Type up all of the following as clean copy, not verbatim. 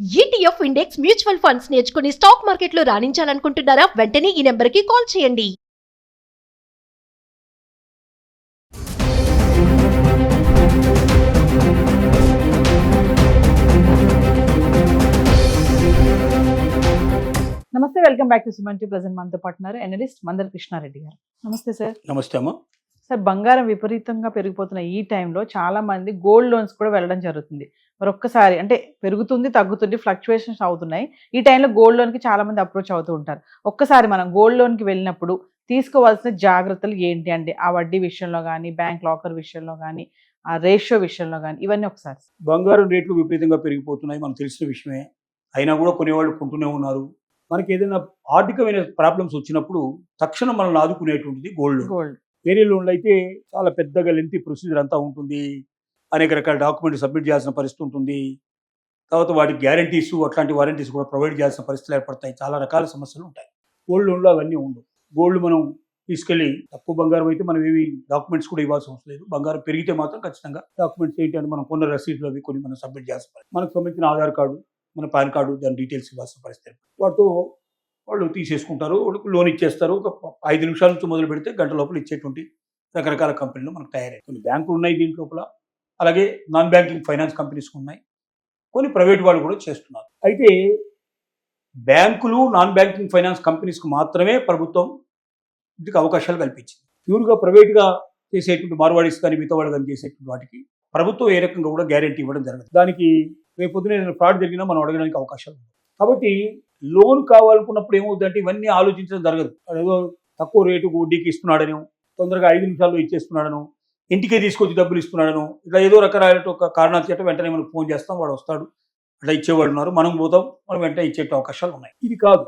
ETF index mutual funds నేర్చుకుని stock మార్కెట్లో రాణించాలనుకుంటున్నారా? వెంటనే ఈ నెంబర్కి కాల్ చేయండి. నమస్తే, welcome back to Suman TV. Present మనతో పాటున్నారు ఎనలిస్ట్ మందర కృష్ణారెడ్డి గారు. నమస్తే సార్. నమస్తే అమ్మ. సార్, బంగారం విపరీతంగా పెరిగిపోతున్న ఈ టైంలో చాలా మంది గోల్డ్ లోన్స్ కూడా వెళ్ళడం జరుగుతుంది. మరి ఒక్కసారి అంటే పెరుగుతుంది, తగ్గుతుంది, ఫ్లక్చువేషన్స్ అవుతున్నాయి. ఈ టైంలో గోల్డ్ లోన్కి చాలా మంది అప్రోచ్ అవుతూ ఉంటారు. ఒక్కసారి మనం గోల్డ్ లోన్కి వెళ్ళినప్పుడు తీసుకోవాల్సిన జాగ్రత్తలు ఏంటి అంటే ఆ వడ్డీ విషయంలో కానీ, బ్యాంక్ లాకర్ విషయంలో కానీ, ఆ రేషియో విషయంలో కానీ, ఇవన్నీ ఒకసారి. బంగారం రేట్లు విపరీతంగా పెరిగిపోతున్నాయి, మనకు తెలిసిన విషయమే. అయినా కూడా కొనేవాళ్ళు కొంటూనే ఉన్నారు. మనకి ఏదైనా ఆర్థికమైన ప్రాబ్లమ్స్ వచ్చినప్పుడు తక్షణం మనల్ని ఆదుకునేటువంటిది గోల్డ్. వేరే లోన్లు అయితే చాలా పెద్దగా లెంతీ ప్రొసీజర్ అంతా ఉంటుంది, అనేక రకాల డాక్యుమెంట్ సబ్మిట్ చేయాల్సిన పరిస్థితి ఉంటుంది. తర్వాత వాటికి గ్యారంటీస్, అట్లాంటి వారంటీస్ కూడా ప్రొవైడ్ చేయాల్సిన పరిస్థితులు ఏర్పడతాయి. చాలా రకాల సమస్యలు ఉంటాయి. గోల్డ్ లోన్లో అవన్నీ ఉండవు. గోల్డ్ మనం తీసుకెళ్ళి, తక్కువ బంగారం అయితే మనం ఏవి డాక్యుమెంట్స్ కూడా ఇవ్వాల్సిన అవసరం లేదు. బంగారం పెరిగితే మాత్రం ఖచ్చితంగా డాక్యుమెంట్స్ ఏంటి అని మనం కొన్న రసీదులు అవి కొన్ని మనం సబ్మిట్ చేయాల్సిన పరిస్థితి. మనకు సంబంధించిన ఆధార్ కార్డు, మన పాన్ కార్డు, దాని డీటెయిల్స్ ఇవ్వాల్సిన పరిస్థితి. వాటితో వాళ్ళు తీసేసుకుంటారు, లోన్ ఇచ్చేస్తారు. ఒక 5 నిమిషాల నుంచి మొదలు పెడితే గంట లోపల ఇచ్చేటువంటి రకరకాల కంపెనీలు మనకు తయారయ్యాయి. కొన్ని బ్యాంకులు ఉన్నాయి దీంట్ లోపల, అలాగే నాన్ బ్యాంకింగ్ ఫైనాన్స్ కంపెనీస్ ఉన్నాయి, కొన్ని ప్రైవేట్ వాళ్ళు కూడా చేస్తున్నారు. అయితే బ్యాంకులు, నాన్ బ్యాంకింగ్ ఫైనాన్స్ కంపెనీస్కి మాత్రమే ప్రభుత్వం ఇందుకు అవకాశాలు కల్పించింది. ప్యూర్గా ప్రైవేట్గా చేసేటువంటి మార్వాడీస్ కానీ, మిగతా వాళ్ళు కానీ చేసేటువంటి వాటికి ప్రభుత్వం ఏ రకంగా కూడా గ్యారెంటీ ఇవ్వడం జరగదు. దానికి రేపొద్దున ఏదైనా ఫ్రాడ్ జరిగినా మనం అడగడానికి అవకాశాలు ఉన్నాయి. కాబట్టి లోన్ కావాలనుకున్నప్పుడు ఏమవుతుందంటే ఇవన్నీ ఆలోచించడం జరగదు. ఏదో తక్కువ రేటు వడ్డీకి ఇస్తున్నాడనో, తొందరగా 5 నిమిషాల్లో ఇచ్చేస్తున్నాడనో, ఇంటికే తీసుకొచ్చి డబ్బులు ఇస్తున్నాడనో, ఇట్లా ఏదో రకరకాల ఒక కారణాలు చేత వెంటనే మనకు ఫోన్ చేస్తాం, వాడు వస్తాడు, అట్లా ఇచ్చేవాళ్ళు ఉన్నారు, మనం పోతాం, మనం వెంటనే ఇచ్చే అవకాశాలు ఉన్నాయి. ఇది కాదు,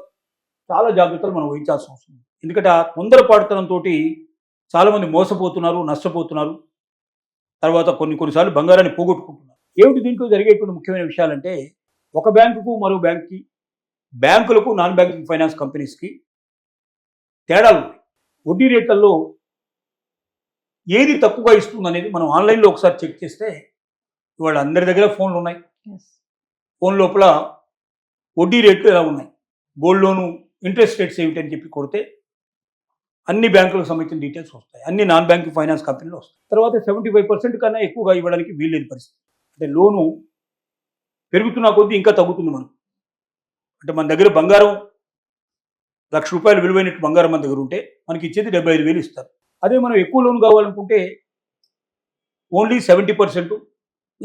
చాలా జాగ్రత్తలు మనం వహించాల్సిన అవసరం ఉంది. ఎందుకంటే ఆ తొందరపాటుతనంతో చాలామంది మోసపోతున్నారు, నష్టపోతున్నారు. తర్వాత కొన్నిసార్లు బంగారాన్ని పోగొట్టుకుంటున్నారు. ఏమిటి దీంట్లో జరిగేటువంటి ముఖ్యమైన విషయాలంటే, ఒక బ్యాంకుకు మరో బ్యాంక్కి, బ్యాంకులకు నాన్ బ్యాంకింగ్ ఫైనాన్స్ కంపెనీస్కి తేడాలు ఉన్నాయి. వడ్డీ రేట్లలో ఏది తక్కువగా ఇస్తుంది అనేది మనం ఆన్లైన్లో ఒకసారి చెక్ చేస్తే, ఇవాళ అందరి దగ్గర ఫోన్లు ఉన్నాయి. ఫోన్ లోపల వడ్డీ రేట్లు ఎలా ఉన్నాయి, గోల్డ్ లోను ఇంట్రెస్ట్ రేట్స్ ఏమిటని చెప్పి కొడితే అన్ని బ్యాంకులకు సంబంధించిన డీటెయిల్స్ వస్తాయి, అన్ని నాన్ బ్యాంకింగ్ ఫైనాన్స్ కంపెనీలు వస్తాయి. తర్వాత 75% కన్నా ఎక్కువగా ఇవ్వడానికి వీల్లేని పరిస్థితి. అంటే లోను పెరుగుతున్న కొద్దీ ఇంకా తగ్గుతుంది మనకు. అంటే మన దగ్గర బంగారం ₹1,00,000 విలువైనట్టు బంగారం మన దగ్గర ఉంటే మనకి ఇచ్చేది 75,000 ఇస్తారు. అదే మనం ఎక్కువ లోన్ కావాలనుకుంటే ఓన్లీ 70%,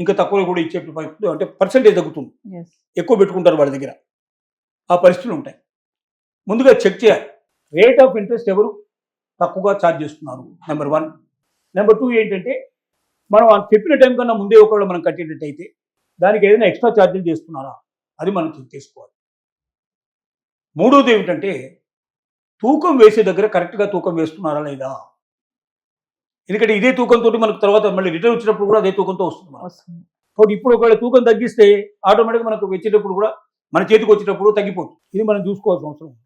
ఇంకా తక్కువ కూడా ఇచ్చేట్టు, అంటే పర్సెంటేజ్ తగ్గుతుంది, ఎక్కువ పెట్టుకుంటారు వాళ్ళ దగ్గర. ఆ పరిస్థితులు ఉంటాయి. ముందుగా చెక్ చేయాలి, రేట్ ఆఫ్ ఇంట్రెస్ట్ ఎవరు తక్కువగా ఛార్జ్ చేస్తున్నారు, నెంబర్ 1. నెంబర్ 2 ఏంటంటే, మనం చెప్పిన టైం కన్నా ముందే ఒకవేళ మనం కట్టేటట్టయితే దానికి ఏదైనా ఎక్స్ట్రా ఛార్జీలు చేస్తున్నారా, అది మనం చెక్ చేసుకోవాలి. మూడోది ఏమిటంటే, తూకం వేసే దగ్గర కరెక్ట్గా తూకం వేస్తున్నారా లేదా. ఎందుకంటే ఇదే తూకంతో మనకు తర్వాత మళ్ళీ రిటర్న్ వచ్చినప్పుడు కూడా అదే తూకంతో వస్తుంది. కాబట్టి ఇప్పుడు ఒకవేళ తూకం తగ్గిస్తే ఆటోమేటిక్గా మనకు వచ్చేటప్పుడు కూడా, మన చేతికి వచ్చేటప్పుడు తగ్గిపోతుంది. ఇది మనం చూసుకోవాల్సిన అవసరం ఉంది.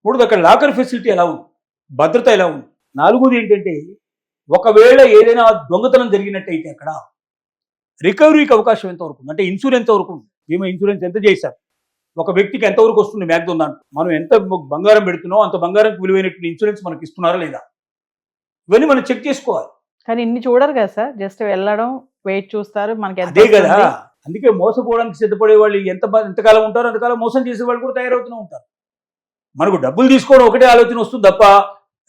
మూడోది, అక్కడ లాకర్ ఫెసిలిటీ ఎలా ఉంది, భద్రత ఎలా ఉంది. నాలుగోది ఏంటంటే, ఒకవేళ ఏదైనా దొంగతనం జరిగినట్టయితే అక్కడ రికవరీకి అవకాశం ఎంతవరకు ఉంది, అంటే ఇన్సూరెన్స్ ఎంతవరకు ఉంది, బీమా ఇన్సూరెన్స్ ఎంత చేశారు, ఒక వ్యక్తికి ఎంతవరకు వస్తుంది మ్యాక్సిమం దాంట్లో, మనం ఎంత బంగారం పెడుతున్నాం అంత బంగారంకి విలువైనటువంటి ఇన్సూరెన్స్ మనకి ఇస్తున్నారా లేదా, ఇవన్నీ మనం చెక్ చేసుకోవాలి. కానీ ఇన్ని చూడరు కదా సార్, జస్ట్ వెళ్ళడం, వెయిట్ చూస్తారు, మనకి అదే కదా. అందుకే మోసపోవడానికి సిద్ధపడే వాళ్ళు ఎంతకాలం ఉంటారు, అంతకాలం మోసం చేసే వాళ్ళు కూడా తయారవుతూనే ఉంటారు. మనకు డబ్బులు తీసుకోవడం ఒకటే ఆలోచన వస్తుంది తప్ప,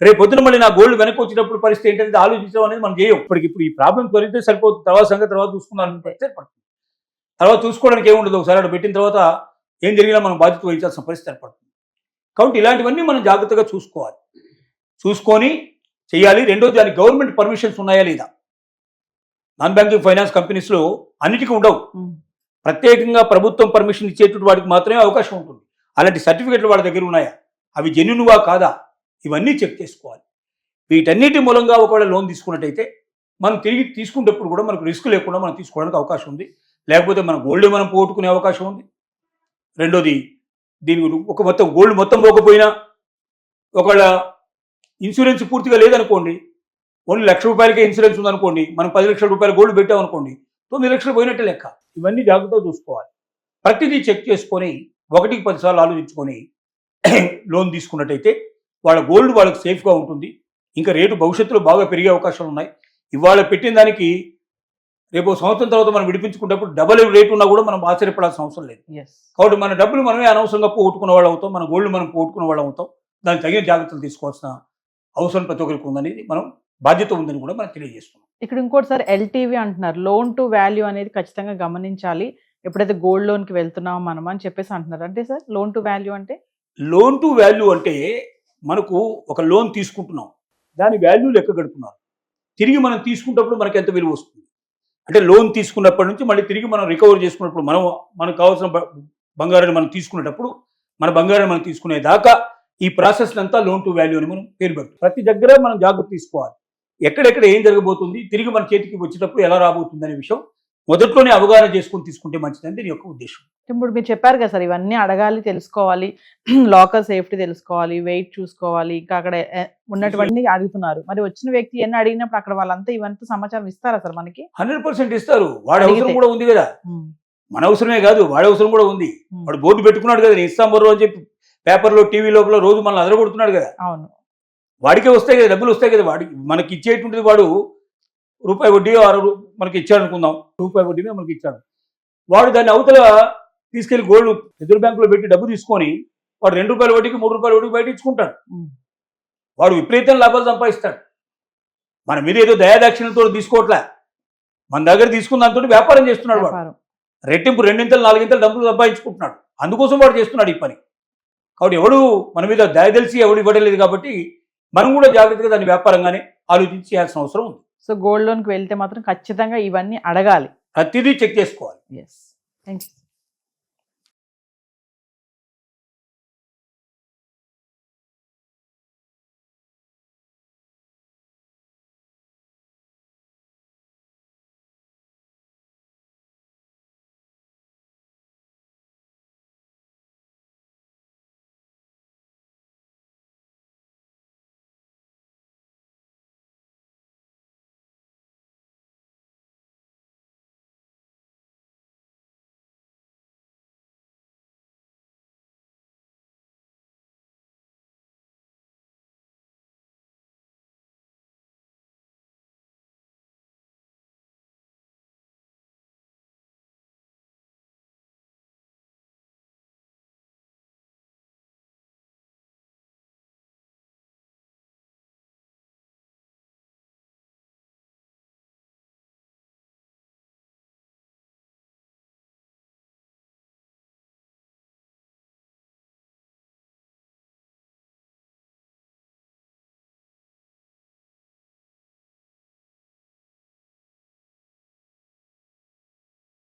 రేపు పొద్దున మళ్ళీ నా గోల్డ్ వెనక్కి వచ్చినప్పుడు పరిస్థితి ఏంటంటే ఆలోచించడం అనేది మనం చేయం. ఇప్పుడు ఈ ప్రాబ్లం త్వరితే సరిపోతుంది, తర్వాత సంగతి తర్వాత చూసుకున్నాను సరిపడుతుంది. తర్వాత చూసుకోవడానికి ఏముండదు, ఒకసారి అక్కడ పెట్టిన తర్వాత ఏం జరిగినా మనం బాధ్యత వహించాల్సిన పరిస్థితి ఏర్పడుతుంది. కాబట్టి ఇలాంటివన్నీ మనం జాగ్రత్తగా చూసుకోవాలి, చూసుకొని చేయాలి. రెండోది, దానికి గవర్నమెంట్ పర్మిషన్స్ ఉన్నాయా లేదా. నాన్ బ్యాంకింగ్ ఫైనాన్స్ కంపెనీస్లో అన్నిటికీ ఉండవు, ప్రత్యేకంగా ప్రభుత్వం పర్మిషన్ ఇచ్చేటువంటి వాటికి మాత్రమే అవకాశం ఉంటుంది. అలాంటి సర్టిఫికెట్లు వాళ్ళ దగ్గర ఉన్నాయా, అవి జెన్యూన్వా కాదా, ఇవన్నీ చెక్ చేసుకోవాలి. వీటన్నిటి మూలంగా ఒకవేళ లోన్ తీసుకున్నట్టయితే మనం తిరిగి తీసుకునేటప్పుడు కూడా మనకు రిస్క్ లేకుండా మనం తీసుకోవడానికి అవకాశం ఉంది. లేకపోతే మన గోల్డ్ మనం పోగొట్టుకునే అవకాశం ఉంది. రెండోది, దీని ఒక గోల్డ్ మొత్తం పోకపోయినా ఒకవేళ ఇన్సూరెన్స్ పూర్తిగా లేదనుకోండి, ఓన్లీ ₹1,00,000 ఇన్సూరెన్స్ ఉందనుకోండి, మనం ₹10,00,000 గోల్డ్ పెట్టామనుకోండి, 9 లక్షలు పోయినట్టే లెక్క. ఇవన్నీ జాగ్రత్తగా చూసుకోవాలి. ప్రతిదీ చెక్ చేసుకొని 1కి 10 సార్లు ఆలోచించుకొని లోన్ తీసుకున్నట్టయితే వాళ్ళ గోల్డ్ వాళ్ళకి సేఫ్గా ఉంటుంది. ఇంకా రేటు భవిష్యత్తులో బాగా పెరిగే అవకాశాలు ఉన్నాయి. ఇవాళ పెట్టిన దానికి రేపు సంవత్సరం తర్వాత మనం విడిపించుకున్నప్పుడు డబల్ రేట్ ఉన్నా కూడా మనం ఆశ్చర్యపడాల్సిన అవసరం లేదు. కాబట్టి మన డబ్బులు మనమే అనవసరంగా పోగొట్టుకున్న వాళ్ళు అవుతాం, మన గోల్డ్ మనం పోగొట్టుకున్న వాళ్ళు అవుతాం. దానికి తగిన జాగ్రత్తలు తీసుకోవాల్సిన అవసరం ప్రతి ఒక్కరికి ఉందనేది మనం బాధ్యత ఉందని కూడా మనం తెలియజేస్తున్నాం. ఇక్కడ ఇంకోటి సార్ ఎల్టీవీ అంటున్నారు, లోన్ టు వాల్యూ అనేది ఖచ్చితంగా గమనించాలి ఎప్పుడైతే గోల్డ్ లోన్కి వెళ్తున్నామో మనం అని చెప్పేసి అంటున్నారు. అంటే సార్ లోన్ టు వాల్యూ అంటే? లోన్ టు వాల్యూ అంటే మనకు ఒక లోన్ తీసుకుంటున్నాం, దాని వాల్యూ లెక్క గడుపున్నారు. తిరిగి మనం తీసుకున్నప్పుడు మనకి ఎంత విలువ వస్తుంది అంటే లోన్ తీసుకున్నప్పటి నుంచి మళ్ళీ తిరిగి మనం రికవర్ చేసుకున్నప్పుడు మనకు కావాల్సిన బంగారాన్ని మనం తీసుకునేటప్పుడు మన బంగారాన్ని మనం తీసుకునేదాకా ఈ ప్రాసెస్ అంతా లోన్ టు వాల్యూ అని మనం పేరు పెడతాం. ప్రతి దగ్గర మనం జాగ్రత్త తీసుకోవాలి. ఎక్కడెక్కడ ఏం జరగబోతుంది, తిరిగి మన చేతికి వచ్చేటప్పుడు ఎలా రాబోతుంది అనే విషయం మొదట్లోనే అవగాహన చేసుకొని తీసుకుంటే మంచిదని దీని యొక్క ఉద్దేశం. ఇప్పుడు మీరు చెప్పారు కదా సార్, ఇవన్నీ అడగాలి, తెలుసుకోవాలి, లాకర్ సేఫ్టీ తెలుసుకోవాలి, వెయిట్ చూసుకోవాలి, ఇంకా అక్కడ ఉన్నటువంటి అడుగుతున్నారు. మరి వచ్చిన వ్యక్తి ఎన్ని అడిగినప్పుడు అక్కడ వాళ్ళంతా ఇవంతా సమాచారం ఇస్తారా సార్ మనకి? 100% ఇస్తారు. వాడి అవసరం కూడా ఉంది కదా, మన అవసరమే కాదు వాడి అవసరం కూడా ఉంది. వాడు బోర్డు పెట్టుకున్నాడు కదా, నేను ఇస్తాం బర్రు అని చెప్పి పేపర్లో టీవీ లోపల రోజు మనల్ని అదరగొడుతున్నాడు కదా. అవును, వాడికే వస్తాయి కదా, డబ్బులు వస్తాయి కదా. వాడికి మనకి ఇచ్చేటువంటిది వాడు రూపాయి వడ్డీ మనకి ఇచ్చాడు అనుకుందాం, రూపాయి వడ్డీనే మనకి ఇచ్చాడు. వాడు దాన్ని అవతల తీసుకెళ్లి గోల్డ్ రిజర్వ్ బ్యాంకులో పెట్టి డబ్బు తీసుకొని వాడు 2 రూపాయల వడ్డీకి 3 రూపాయల వడ్డీకి బయట ఇచ్చుకుంటాడు. వాడు విపరీతం లాభాలు సంపాదిస్తాడు. మన మీద ఏదో దయాదాక్షిణ్యంతో తీసుకోవట్లే, మన దగ్గర తీసుకున్న దాంతో వ్యాపారం చేస్తున్నాడు. వాడు రెట్టింపు 2 4 డబ్బులు సంపాదించుకుంటున్నాడు. అందుకోసం వాడు చేస్తున్నాడు ఈ పని. కాబట్టి ఎవడు మన మీద దయ తెలిసి ఎవడు ఇవ్వడలేదు కాబట్టి మనం కూడా జాగ్రత్తగా దాన్ని వ్యాపారంగానే ఆలోచించి చేయాల్సిన అవసరం ఉంది. సో గోల్డ్ లోన్కి వెళ్తే మాత్రం ఖచ్చితంగా ఇవన్నీ అడగాలి, ప్రతిదీ చెక్ చేసుకోవాలి. Thank you.